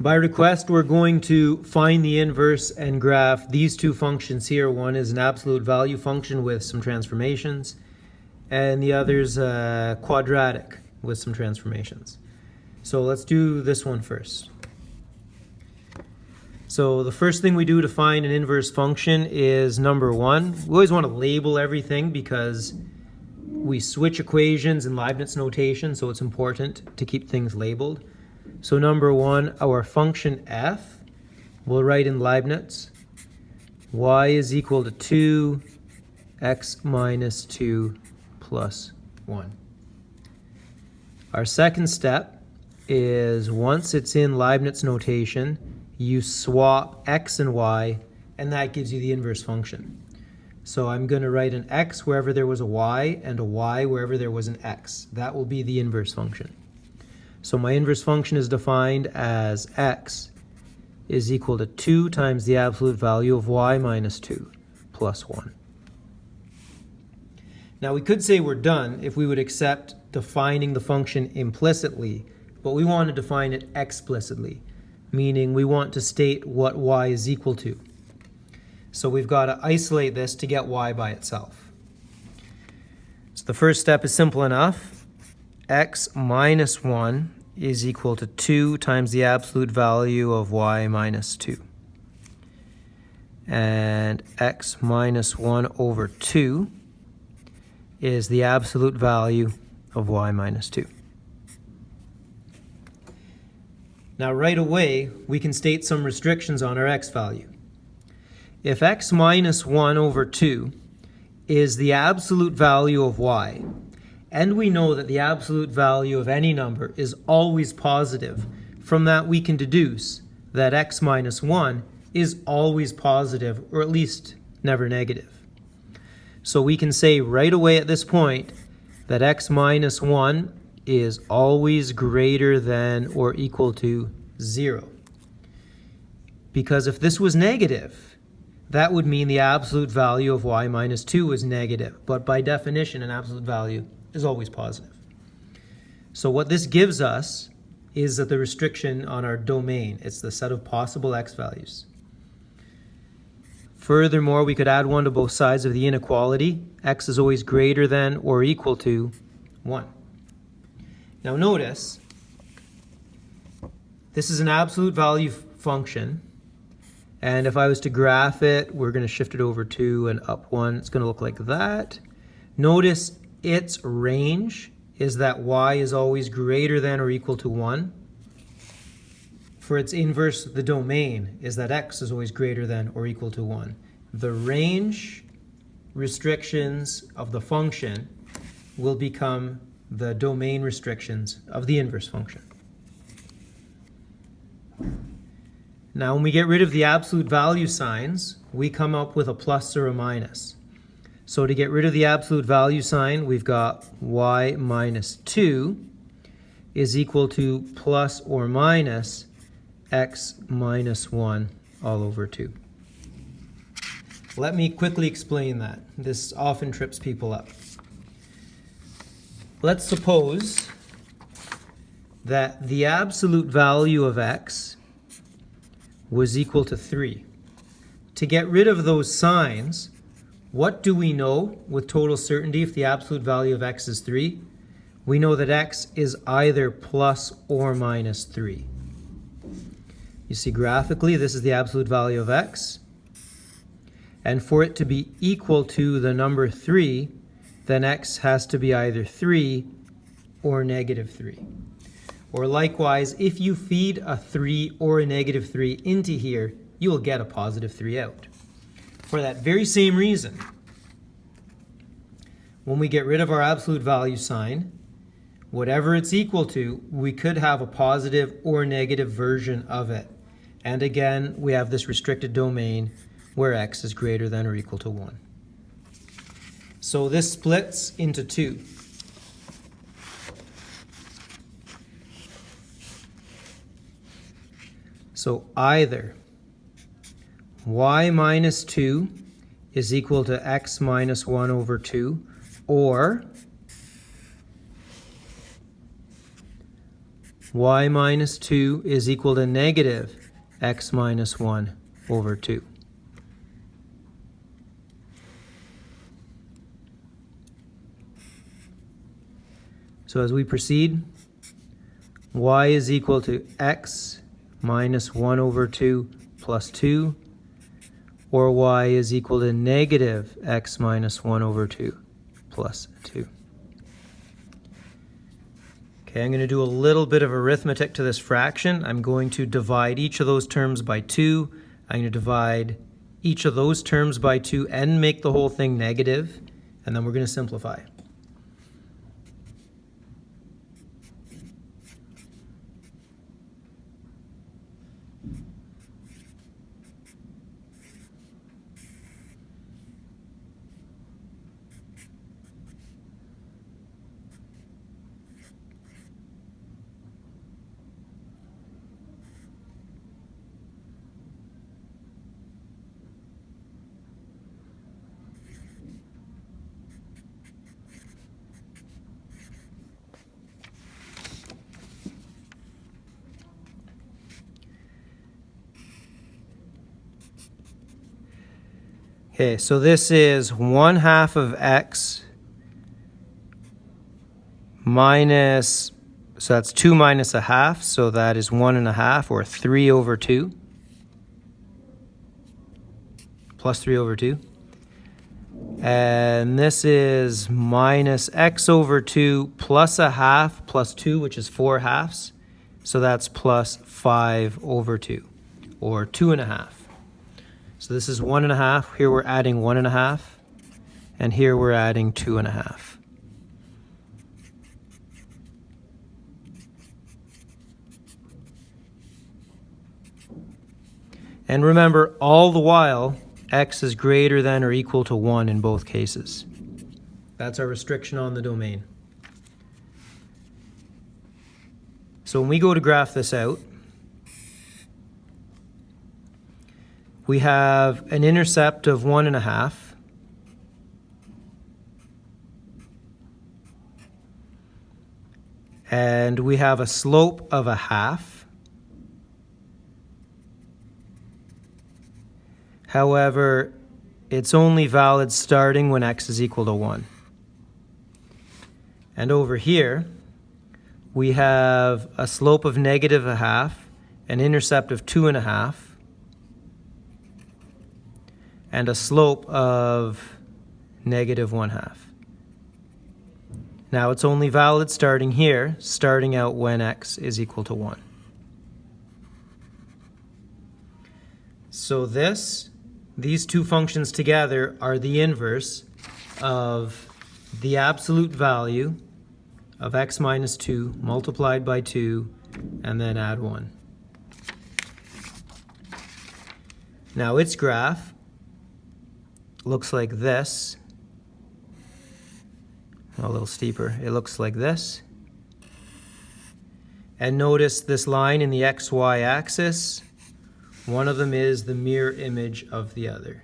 By request, we're going to find the inverse and graph these two functions here. One is an absolute value function with some transformations, and the other's a quadratic with some transformations. So let's do this one first. So the first thing we do to find an inverse function is number one. We always want to label everything because we switch equations in Leibniz notation, so it's important to keep things labeled. So number one, our function f, we'll write in Leibniz, y is equal to 2, x minus 2 plus 1. Our second step is once it's in Leibniz notation, you swap x and y, and that gives you the inverse function. So I'm going to write an x wherever there was a y and a y wherever there was an x. That will be the inverse function. So my inverse function is defined as x is equal to 2 times the absolute value of y minus 2 plus 1. Now we could say we're done if we would accept defining the function implicitly, but we want to define it explicitly, meaning we want to state what y is equal to. So we've got to isolate this to get y by itself. So the first step is simple enough. X minus 1 is equal to 2 times the absolute value of y minus 2. And x minus 1 over 2 is the absolute value of y minus 2. Now right away, we can state some restrictions on our x value. If x minus 1 over 2 is the absolute value of y, and we know that the absolute value of any number is always positive, from that we can deduce that x minus 1 is always positive, or at least never negative. So we can say right away at this point that x minus 1 is always greater than or equal to 0. Because if this was negative, that would mean the absolute value of y minus 2 is negative. But by definition, an absolute value is always positive. So what this gives us is that the restriction on our domain. It's the set of possible x values. Furthermore, we could add 1 to both sides of the inequality. X is always greater than or equal to 1. Now notice, this is an absolute value function. And if I was to graph it, we're going to shift it over 2 and up 1. It's going to look like that. Notice its range is that y is always greater than or equal to 1. For its inverse, the domain is that x is always greater than or equal to 1. The range restrictions of the function will become the domain restrictions of the inverse function. Now when we get rid of the absolute value signs, we come up with a plus or a minus. So to get rid of the absolute value sign, we've got y minus 2 is equal to plus or minus x minus 1 all over 2. Let me quickly explain that. This often trips people up. Let's suppose that the absolute value of x was equal to 3. To get rid of those signs, what do we know with total certainty if the absolute value of x is 3? We know that x is either plus or minus 3. You see graphically, this is the absolute value of x. And for it to be equal to the number 3, then x has to be either 3 or negative 3. Or likewise, if you feed a 3 or a negative 3 into here, you will get a positive 3 out. For that very same reason, when we get rid of our absolute value sign, whatever it's equal to, we could have a positive or negative version of it. And again, we have this restricted domain where x is greater than or equal to 1. So this splits into 2. So either y minus 2 is equal to x minus 1 over 2, or y minus 2 is equal to negative x minus 1 over 2. So as we proceed, y is equal to x minus 1 over 2 plus 2, or y is equal to negative x minus 1 over 2 plus 2. Okay, I'm going to do a little bit of arithmetic to this fraction. I'm going to divide each of those terms by 2. I'm going to divide each of those terms by 2 and make the whole thing negative, and then we're going to simplify. Okay, so this is 1/2 of x minus, so that's 2 minus 1/2, so that is 1.5, or 3 over 2, plus 3 over 2. And this is minus x over 2 plus 1/2 plus 2, which is 4/2, so that's plus 5 over 2, or 2.5. So this is 1.5. Here we're adding 1.5, and here we're adding 2.5. And remember, all the while, x is greater than or equal to 1 in both cases. That's our restriction on the domain. So when we go to graph this out, we have an intercept of 1.5. And we have a slope of 1/2. However, it's only valid starting when x is equal to 1. And over here, we have a slope of negative 1/2, an intercept of 2.5, and a slope of negative 1/2. Now it's only valid starting here, starting out when x is equal to 1. So these two functions together are the inverse of the absolute value of x minus 2 multiplied by 2 and then add 1. Now its graph looks like this. A little steeper. It looks like this. And notice this line in the xy axis. One of them is the mirror image of the other.